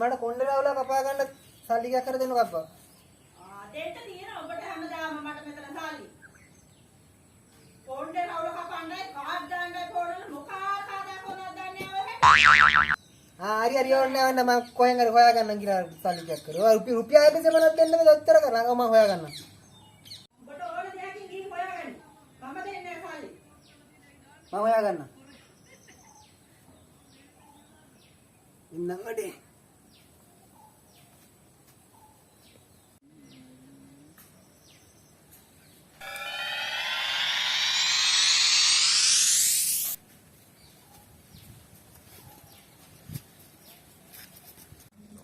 මට කොණ්ඩේ රාවුලා කපා ගන්න සල්ලි ටිකක් කර දෙන්නකෝ අප්පා. දෙන්න තියෙනවා ඔබට හැමදාම මට මෙතන සල්ලි. කොණ්ඩේ රාවුල කපන්නයි කාඩ් දාන්නයි පොරන මොකා කාදා කොනක් දන්නේ හරි හරි ඕනේ නැහැ මම කොහෙන් හරි හොයා ගන්නම් කියලා සල්ලි ටිකක් කරා. රුපියල් 100ක් දෙන්න මේ ඔච්චර කරා. මම හොයා ගන්නම්. ඔබට ඕන දෙයකින් ගිහින් හොයාගන්න. මම දෙන්නේ නැහැ සල්ලි. මම හොයා ගන්නම්. ඉන්නම් අඩේ.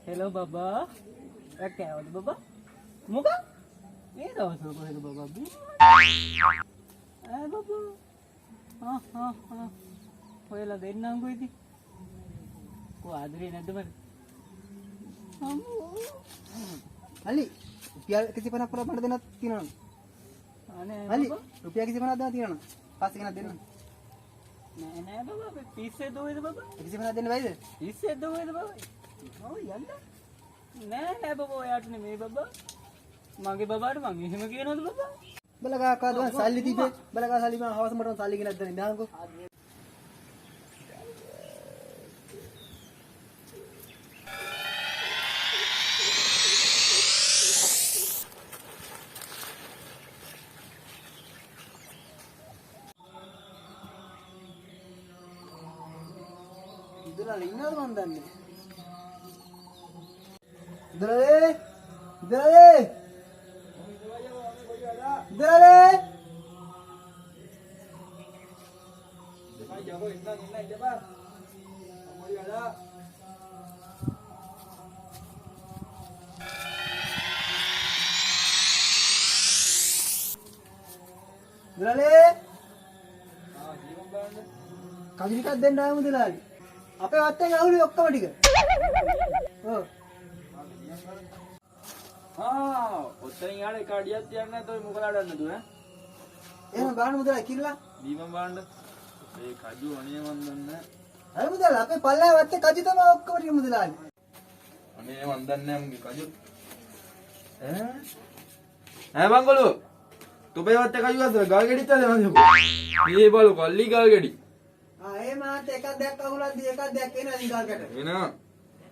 Hello Baba. Kaya wala Baba? Muka? Ini daw sa ko hello Baba. Ay Baba. Ha. Hoyla දෙන්නම් කොයිද? කො ආදරේ නැද්ද මට? අලි රුපියල් 150ක් පොර මට දෙන්නත් තියෙනවා. අනේ අලි Baba. රුපියල් 150ක් දෙන්න තියෙනවා. පස්සේ කෙනෙක් දෙන්න. නෑ Baba. පිස්සේ දෝයිද Baba? 150ක් දෙන්න බැයිද? පිස්සේ දෝයිද Baba? ඔව් යන්න. නෑ Baba ඔයාට නෙමෙයි Baba. මගේ බබාට මං එහෙම කියනවද Baba? බලගා කාද සල්ලි තිබේ. බලගා සල්ලි මම හවස මට සල්ලි ගෙනත් දෙන්න දාන්නකෝ. ඉදලා ඉන්නවද මන් දන්නේ. ඉදලා කවි ටිකක් දෙන්න ආවම දලාලි. අපේ වත්තෙන් අහුලි ඔක්කොම ටික. ඔව්. ඔතනින් යාලේ කඩියක් තියන්නේ නැතොයි මොකලාට යන්නද ඈ? එහෙනම් බලන්න මුදලා කිල්ලා. දීමම් බලන්න. ඒ කජු අනේ මන් දන්නේ. අර මුදලා අපේ පල්ලෑ වත්තේ කජු තමයි ඔක්කොම ටික මුදලාලි. අනේ මන් දන්නේ මගේ කජු. ඈ බංගලු. තුබේ වත්තේ කජු අතර ගල් ගෙඩිත් අද මන් මේ බලු කල්ලි ගල් ගෙඩි. ඒ මාත් එකක් දැක්ක අහුලද්දි එකක් දැක්ක එනවා ඉංගල්කට. එනවා.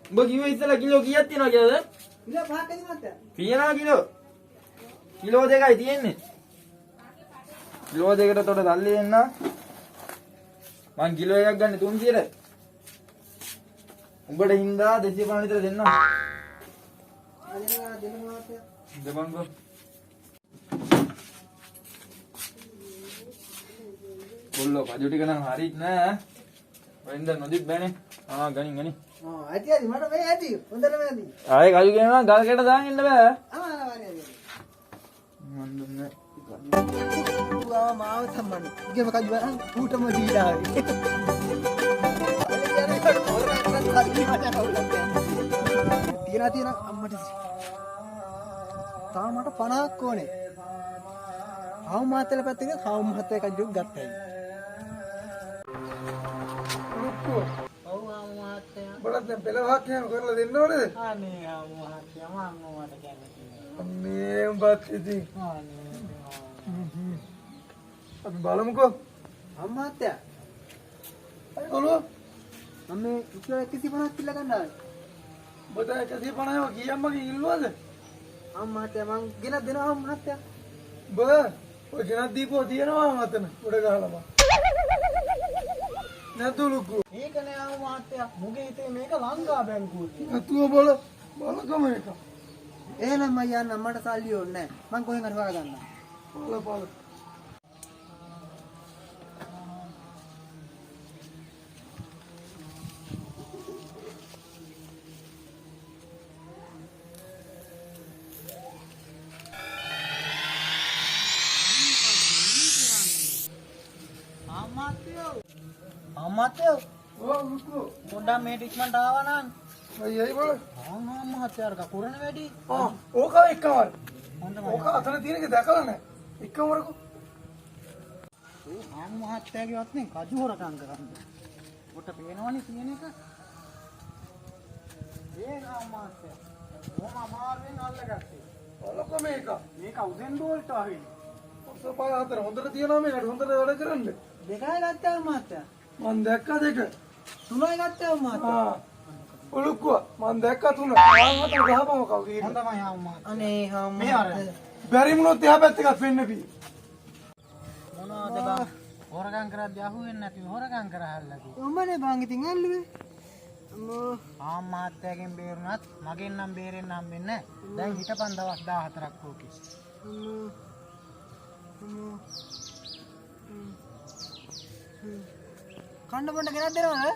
උඹ කිව්වේ ඉස්සලා කිලෝ කීයක් තියනවා කියලාද? කිලෝ 5ක් ඇති මාත්. තියනවා කිලෝ. කිලෝ 2යි තියෙන්නේ. කිලෝ 2කට උඩ සල්ලි දෙන්න. මං කිලෝ එකක් ගන්න 300ට. උඹට හින්දා 250 විතර දෙන්න. දෙන්න මාත්. දෙපන්කෝ. කොල්ලෝ කජු ටික නම් හරිත් නෑ. වෙන්ද නොදිත් බෑනේ. ගනින්. ඇති මට මේ ඇති. හොඳටම ඇති. ආයේ කජු කියනවා ගල් කැට දාන්න ඉන්න බෑ. අමාරුයි. මන් දුන්නේ. පුරා මාව සම්මන්. ඉගෙම කජු වරන් ඌටම දීලා ආවේ. තියන අම්මට. තාම මට 50ක් ඕනේ. ආව මාතල පැත්තේ ආව මහත්තයා කජු ගත්තයි. ඔව් මහත්තයා. බලත් දැන් පෙළවහක් එහෙම කරලා දෙන්න ඕනේද? අනේ මහත්තයා මම ඔයාට කැමතියි. මේ උඹත් ඉතින්. අනේ. අපි බලමුකෝ. අම්මාත්‍යා. අය කොළෝ. මම මේ කිලෝ 150ක් කිල්ල ගන්න ආවේ. ඔබට 150ව කීයම්මගේ ඉල්ලුවද? අම්මාත්‍යා මං ගෙනත් දෙනවා අම්මාත්‍යා. ඔය ගෙනත් දීපුව තියෙනවා මතන. උඩ ගහලා බා. නැතුලුකෝ. මේක නෑ ආව මහත්තයා. මුගේ හිතේ මේක ලංකා බැංකුව. නැතුව බලකම එක. එහෙනම් මම යන්න මට සල්ලි ඕනේ නෑ. මං කොහෙන් හරි හොයාගන්නම්. බලපල. අම්මත්තයෝ ඔව් ලුකෝ. පොඩ්ඩක් මේ ටික්මන්ට ආවා නම් අයියයි බල. මහත්තයාර කකුරණ වැඩි. ඕක එකවල්. ඕක අතන තියෙන එක දැකලා නැහැ. එකම වරකෝ. මහත්තයාගේ වත්නේ කජු හොරකම් කරන්නේ. ඔට පේනවනේ තියෙන එක. ඒක අම්මාත්‍යා. මොම අමාරුවෙන් අල්ලගත්තේ. ඔලක මේක. මේක උදෙන් දෝල්ට ආවේ. ඔක්කොම පාය හතර හොඳට තියනවා මේකට හොඳට වැඩ කරන්න. දෙකයි ගත්තා අම්මාත්‍යා. මං දැක්ක දෙක. තුනයි ගත්තා අම්මාත්‍යා. ආ. ඔලුක්කුව මං දැක්ක තුන. ආවකට ගහපම කවුද ඊට. හොඳමයි අම්මා. අනේ අම්මා. බැරි වුණොත් එහා පැත්තකට පෙන්නපි. මොනවද බං? හොරගම් කරද්දී අහුවෙන්නේ නැතිව හොරගම් කරහල්ලා කි. උඹනේ බං ඉතින් ඇල්ලුවේ. අම්මෝ ආම්මාත්‍යාගෙන් බේරුණත් මගෙන් නම් බේරෙන්න හම්බෙන්නේ නැහැ. දැන් හිටපන් දවස් 14ක් ඕකේ. කන්න බොන්න ගෙනත් දෙනවද?